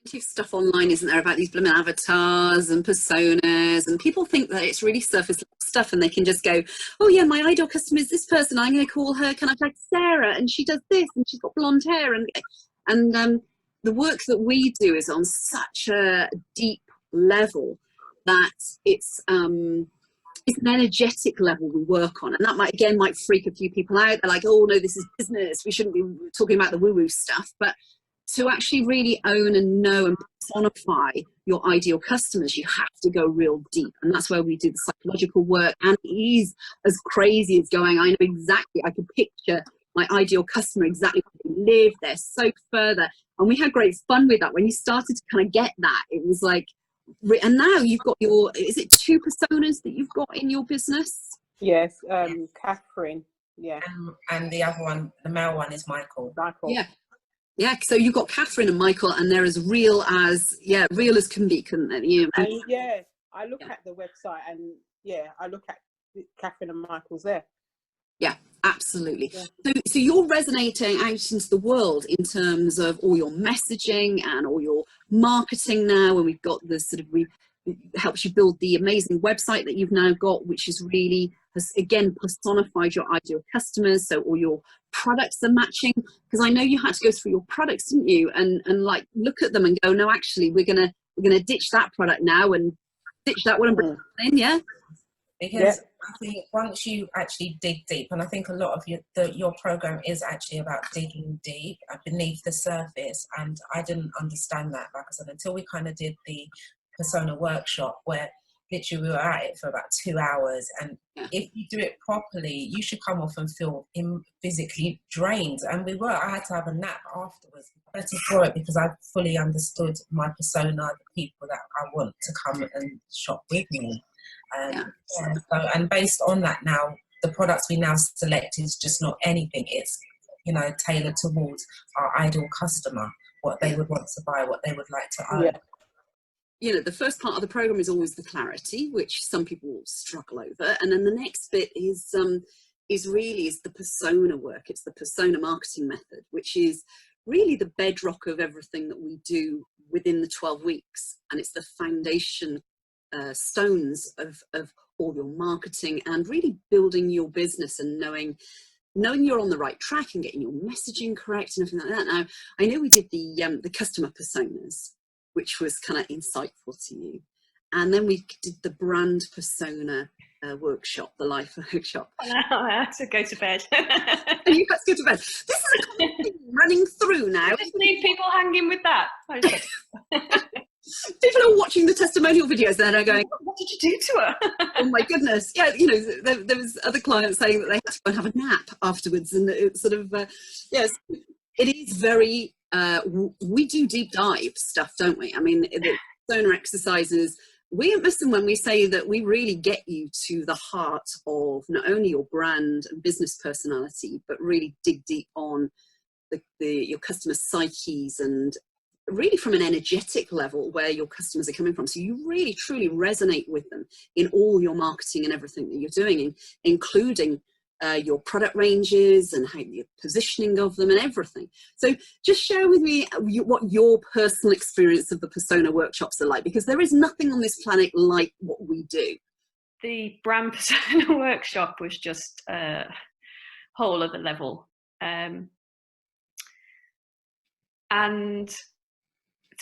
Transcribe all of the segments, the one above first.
plenty of stuff online, isn't there, about these blooming avatars and personas, and people think that it's really surface level stuff, and they can just go, oh yeah, my ideal customer is this person, I'm going to call her, can I tag Sarah, and she does this, and she's got blonde hair, and the work that we do is on such a deep level that it's an energetic level we work on, and that might freak a few people out. They're like, oh no, this is business, we shouldn't be talking about the woo-woo stuff. But to actually really own and know and personify your ideal customers, you have to go real deep, and that's where we do the psychological work. And it is as crazy as going, I know exactly, I can picture my ideal customer, exactly where they live, their soap further, and we had great fun with that. When you started to kind of get that, it was like, and now you've got your, is it 2 personas that you've got in your business? Yes, Catherine, yeah. And the other one, the male one, is Michael. Yeah, so you've got Catherine and Michael, and they're as real as, real as can be, couldn't they? You know? And yeah, I look at the website, and yeah, I look at Catherine and Michael's there. Yeah, absolutely. Yeah. So you're resonating out into the world in terms of all your messaging and all your marketing now, and we've got this sort of, it helps you build the amazing website that you've now got, which is really, has again personified your ideal customers. So all your products are matching, because I know you had to go through your products, didn't you, and like look at them and go, no, actually we're gonna ditch that product now and ditch that one and bring it in. Yeah, because I think once you actually dig deep, and I think a lot of your program is actually about digging deep beneath the surface, and I didn't understand that, like I said, until we kind of did the persona workshop, where literally we were at it for about 2 hours, and if you do it properly, you should come off and feel physically drained, and we were. I had to have a nap afterwards, better for it, because I fully understood my persona, the people that I want to come and shop with me. And based on that, now the products we now select is just not anything, it's, you know, tailored towards our ideal customer, what they would want to buy, what they would like to own. You know, the first part of the program is always the clarity, which some people struggle over, and then the next bit is the persona work. It's the persona marketing method, which is really the bedrock of everything that we do within the 12 weeks, and it's the foundation stones of all your marketing and really building your business and knowing you're on the right track and getting your messaging correct and everything like that. Now, I know we did the customer personas, which was kind of insightful to you, and then we did the brand persona workshop, the life workshop. I had to go to bed. And you had to go to bed. This is a common thing running through now. I just need people hanging with that. People are watching the testimonial videos then are going, what did you do to her? Oh my goodness. Yeah, you know, there was other clients saying that they had to go and have a nap afterwards, and it sort of, yes, it is very, we do deep dive stuff, don't we? I mean, the persona exercises, we at Muslim, when we say that we really get you to the heart of not only your brand and business personality, but really dig deep on your customer psyches, and really from an energetic level where your customers are coming from. So you really truly resonate with them in all your marketing and everything that you're doing, including your product ranges and how your positioning of them and everything. So just share with me what your personal experience of the persona workshops are like, because there is nothing on this planet like what we do. The brand persona workshop was just a whole other level. And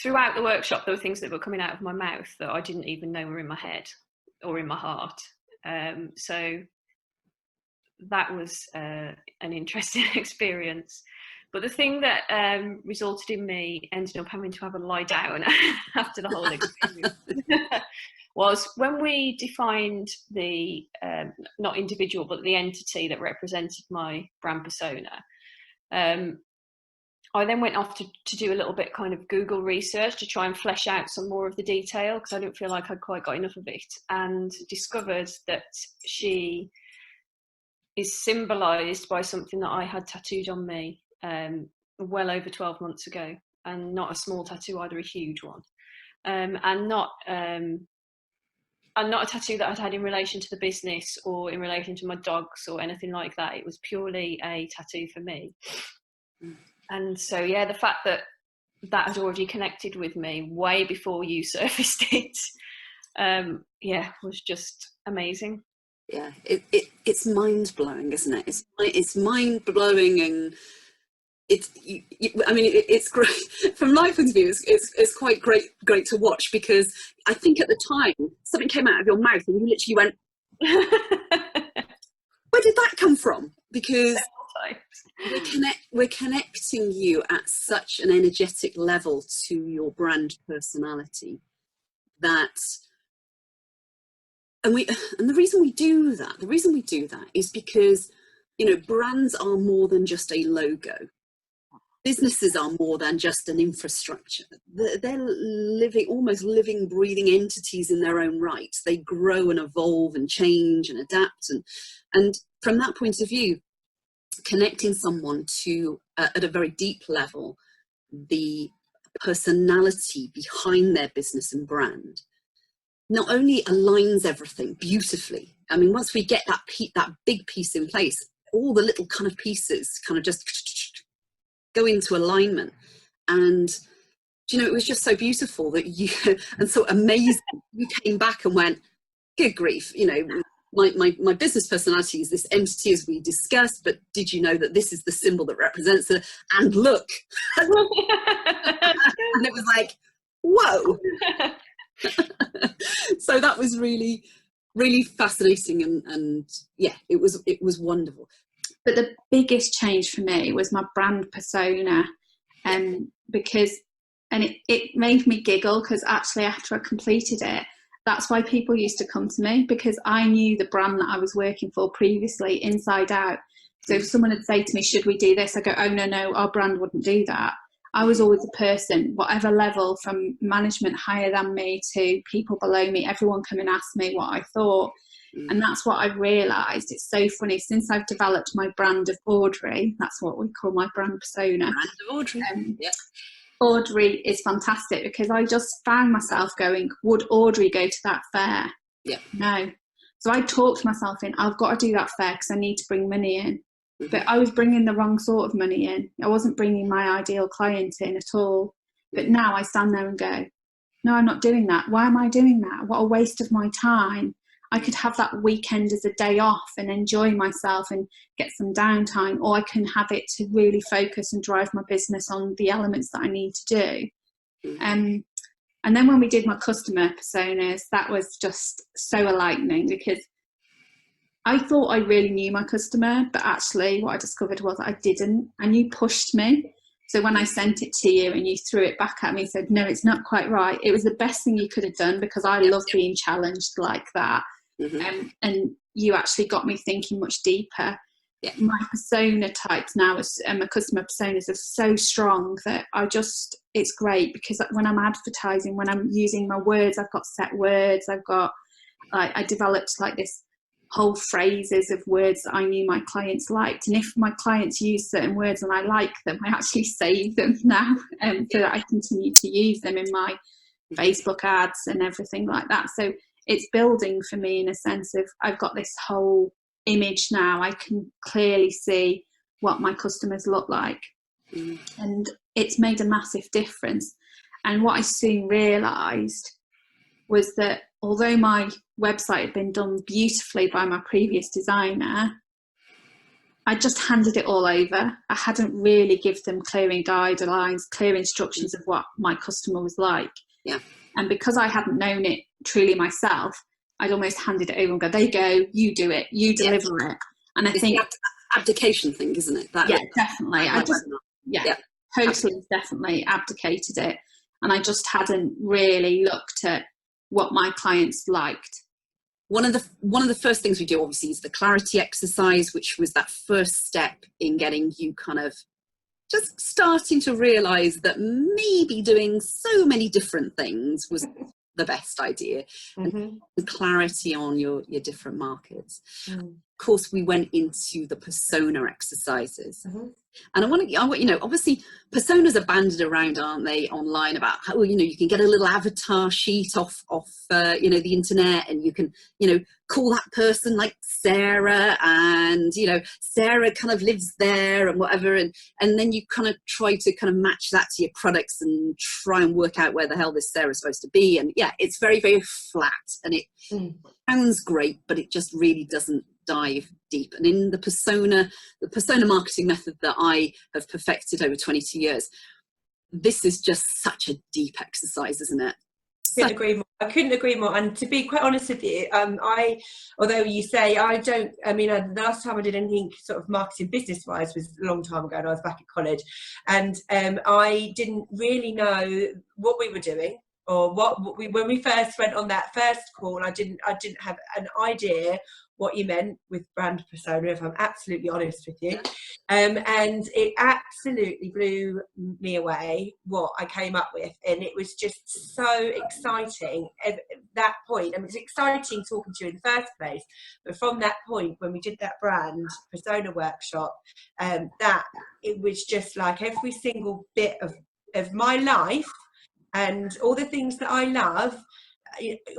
throughout the workshop, there were things that were coming out of my mouth that I didn't even know were in my head or in my heart. So that was an interesting experience. But the thing that resulted in me ending up having to have a lie down after the whole experience was when we defined the, not individual, but the entity that represented my brand persona. I then went off to do a little bit kind of Google research to try and flesh out some more of the detail, because I didn't feel like I'd quite got enough of it, and discovered that she is symbolised by something that I had tattooed on me well over 12 months ago, and not a small tattoo either, a huge one, and not a tattoo that I'd had in relation to the business or in relation to my dogs or anything like that. It was purely a tattoo for me. And so, yeah, the fact that that had already connected with me way before you surfaced it, was just amazing. Yeah, it's mind-blowing, isn't it? It's mind-blowing, and it's great from my point of view. It's quite great to watch, because I think at the time something came out of your mouth and you literally went, where did that come from? Because we're connecting you at such an energetic level to your brand personality, that and the reason we do that is because, you know, brands are more than just a logo. Businesses are more than just an infrastructure. They're almost living, breathing entities in their own right. They grow and evolve and change and adapt. And from that point of view, connecting someone to, at a very deep level, the personality behind their business and brand, not only aligns everything beautifully. I mean, once we get that big piece in place, all the little kind of pieces kind of just go into alignment. And, you know, it was just so beautiful that and so amazing, you came back and went, good grief, you know, my business personality is this entity, as we discussed, but did you know that this is the symbol that represents it? And look. And it was like, whoa. So that was really, really fascinating, and yeah, it was wonderful. But the biggest change for me was my brand persona, because it made me giggle, because actually after I completed it, that's why people used to come to me, because I knew the brand that I was working for previously inside out. So if someone would say to me, should we do this? I go, oh no, our brand wouldn't do that. I was always a person, whatever level, from management higher than me to people below me, everyone come and ask me what I thought. And that's what I've realised. It's so funny, since I've developed my brand of Audrey, that's what we call my brand persona. Brand of Audrey. Yep. Audrey is fantastic, because I just found myself going, would Audrey go to that fair? Yeah. No. So I talked myself in, I've got to do that fair because I need to bring money in. But I was bringing the wrong sort of money in. I wasn't bringing my ideal client in at all. But now I stand there and go, no, I'm not doing that. Why am I doing that? What a waste of my time. I could have that weekend as a day off and enjoy myself and get some downtime, or I can have it to really focus and drive my business on the elements that I need to do. And then when we did my customer personas, that was just so enlightening, because I thought I really knew my customer, but actually what I discovered was I didn't, and you pushed me. So when I sent it to you and you threw it back at me and said, no, it's not quite right, it was the best thing you could have done, because I love being challenged like that. And you actually got me thinking much deeper. My persona types now, my customer personas are so strong that it's great, because when I'm advertising, when I'm using my words, I've got set words, I developed like this whole phrases of words that I knew my clients liked, and if my clients use certain words and I like them, I actually save them now, so that I continue to use them in my Facebook ads and everything like that. So it's building for me in a sense of, I've got this whole image now. I can clearly see what my customers look like, and it's made a massive difference. And what I soon realised was that although my website had been done beautifully by my previous designer, I just handed it all over. I hadn't really given them clear guidelines, clear instructions of what my customer was like. Yeah. And because I hadn't known it truly myself, I'd almost handed it over and go, there you go, you do it, you deliver it. And I think the abdication thing, isn't it? Definitely. Totally, definitely abdicated it. And I just hadn't really looked at what my clients liked. One of the first things we do, obviously, is the clarity exercise, which was that first step in getting you kind of just starting to realise that maybe doing so many different things was the best idea, and clarity on your different markets. of course, we went into the persona exercises. Mm-hmm. And I want, you know, obviously personas are banded around, aren't they, online, about how, you know, you can get a little avatar sheet off you know, the internet, and you can, you know, call that person like Sarah, and, you know, Sarah kind of lives there and whatever. And then you kind of try to kind of match that to your products and try and work out where the hell this Sarah's supposed to be. And yeah, it's very, very flat, and it sounds great, but it just really doesn't dive deep. And in the persona marketing method that I have perfected over 22 years, this is just such a deep exercise, isn't it? I couldn't agree more. And to be quite honest with you, although you say the last time I did anything sort of marketing business wise was a long time ago, and I was back at college, and I didn't really know what we were doing, or when we first went on that first call. I didn't have an idea what you meant with brand persona, if I'm absolutely honest with you. And it absolutely blew me away what I came up with, and it was just so exciting at that point. I mean, it's exciting talking to you in the first place, but from that point when we did that brand persona workshop, that it was just like every single bit of my life and all the things that I love,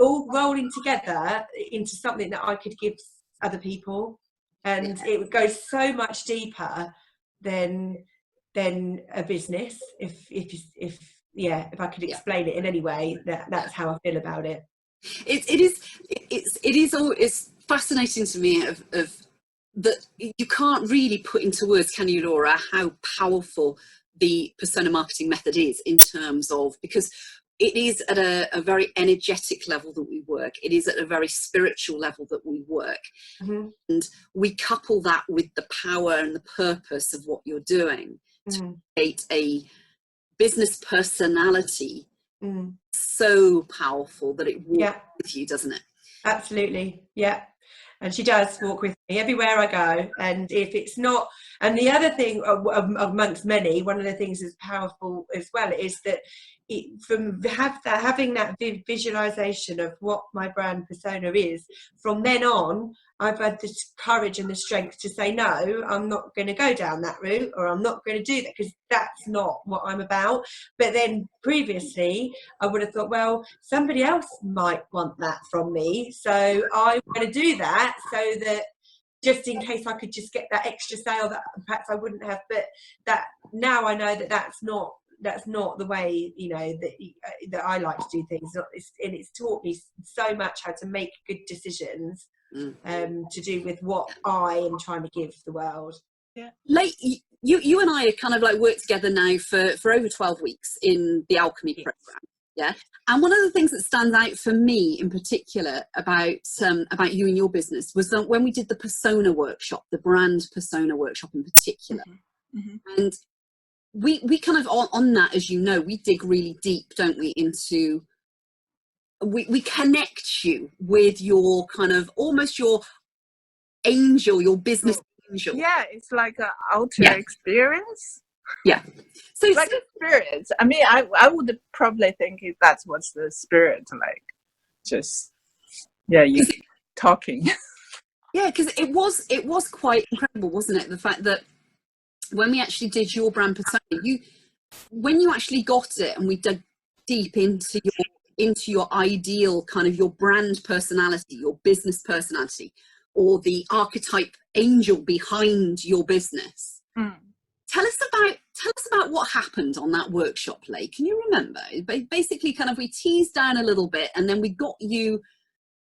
all rolling together into something that I could give other people. And it would go so much deeper than a business, if I could explain it in any way. That's how I feel about it. It's fascinating to me of that you can't really put into words, can you, Laura, how powerful the persona marketing method is, in terms of, because it is at a very energetic level that we work. It is at a very spiritual level that we work. Mm-hmm. And we couple that with the power and the purpose of what you're doing to create a business personality so powerful that it walks with you, doesn't it? Absolutely, yeah. And she does walk with me everywhere I go. And if it's not, and the other thing amongst many, one of the things that's powerful as well is that having that visualization of what my brand persona is, from then on, I've had the courage and the strength to say, no, I'm not going to go down that route, or I'm not going to do that, because that's not what I'm about. But then previously, I would have thought, well, somebody else might want that from me, so I'm going to do that, so that just in case I could just get that extra sale that perhaps I wouldn't have. But that now I know that that's not the way, you know, that I like to do things. And it's taught me so much how to make good decisions to do with what I am trying to give the world. Yeah. Like you and I have kind of like worked together now for over 12 weeks in the Alchemy program. Yeah. And one of the things that stands out for me in particular about you and your business was that when we did the persona workshop, the brand persona workshop in particular, and we kind of on that, as you know, we dig really deep, don't we, into we connect you with your kind of almost your angel, your business angel. Yeah, it's like an outer experience. Yeah. So like experience. I mean, I would probably think that's what's the spirit like. Just you talking. Yeah, because it was quite incredible, wasn't it? The fact that when we actually did your brand persona, when you actually got it, and we dug deep into your ideal kind of your brand personality, your business personality, or the archetype angel behind your business. Tell us about what happened on that workshop, Leigh. Can you remember? Basically, kind of we teased down a little bit, and then we got you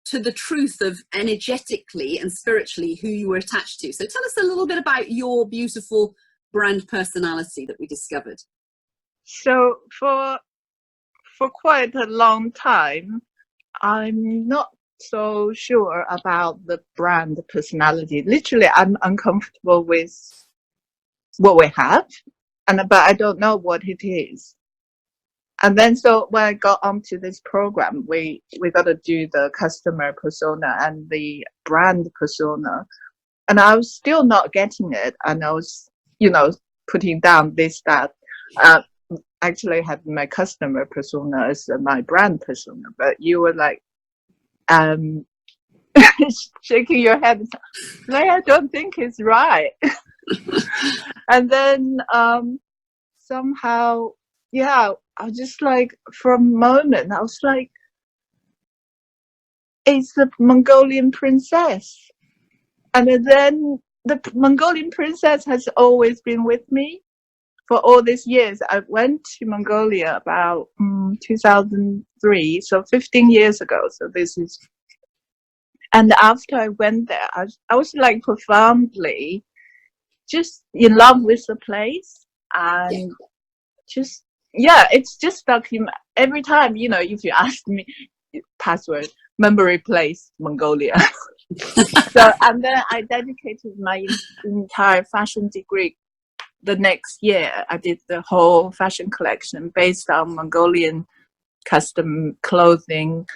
to the truth of energetically and spiritually who you were attached to. So tell us a little bit about your beautiful brand personality that we discovered. So for quite a long time, I'm not so sure about the brand personality. Literally, I'm uncomfortable with what we have, but I don't know what it is. And then so when I got onto this program, we got to do the customer persona and the brand persona, and I was still not getting it. And I was, putting down this, that, actually have my customer persona as my brand persona. But you were like, shaking your head. Like, I don't think it's right. And then somehow, yeah, I was just like, for a moment, I was like, it's the Mongolian princess. And then the Mongolian princess has always been with me for all these years. I went to Mongolia about 2003, so 15 years ago. So this is, and after I went there, I was like profoundly just in love with the place, and just, yeah, it's just stuck in every time, you know, if you ask me, password, memory place, Mongolia. So, and then I dedicated my entire fashion degree. The next year, I did the whole fashion collection based on Mongolian custom clothing,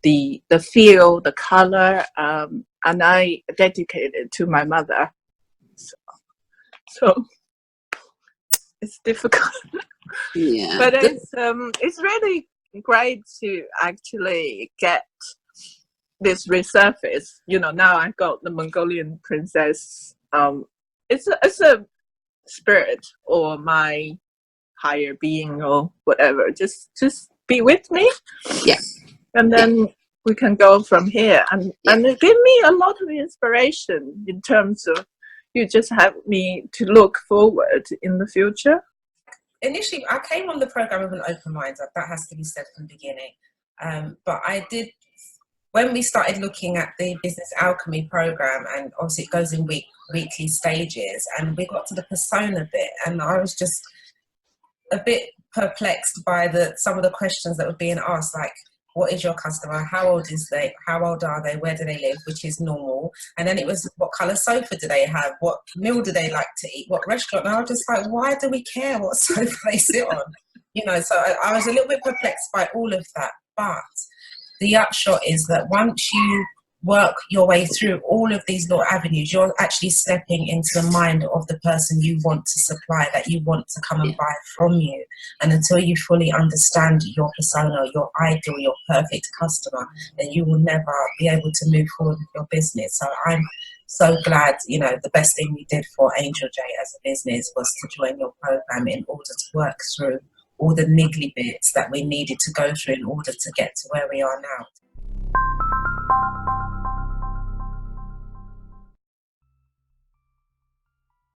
the feel, the color, and I dedicated it to my mother. So it's difficult. Yeah. But it's really great to actually get this resurface. You know, now I got the Mongolian princess. It's a spirit or my higher being or whatever. Just be with me. Yeah. And then we can go from here. And it gave me a lot of inspiration in terms of, you just have me to look forward in the future. Initially, I came on the program with an open mind. That has to be said from the beginning. But I did, when we started looking at the business alchemy program, and obviously it goes in weekly stages, and we got to the persona bit, and I was just a bit perplexed by some of the questions that were being asked, like, what is your customer? How old is they? How old are they? Where do they live? Which is normal. And then it was, what colour sofa do they have? What meal do they like to eat? What restaurant? And I was just like, why do we care what sofa they sit on? You know, so I was a little bit perplexed by all of that. But the upshot is that once you work your way through all of these little avenues, you're actually stepping into the mind of the person you want to supply, that you want to come and buy from you. And until you fully understand your persona, your ideal, your perfect customer, then you will never be able to move forward with your business. So I'm so glad, you know, the best thing we did for Angel J as a business was to join your program in order to work through all the niggly bits that we needed to go through in order to get to where we are now.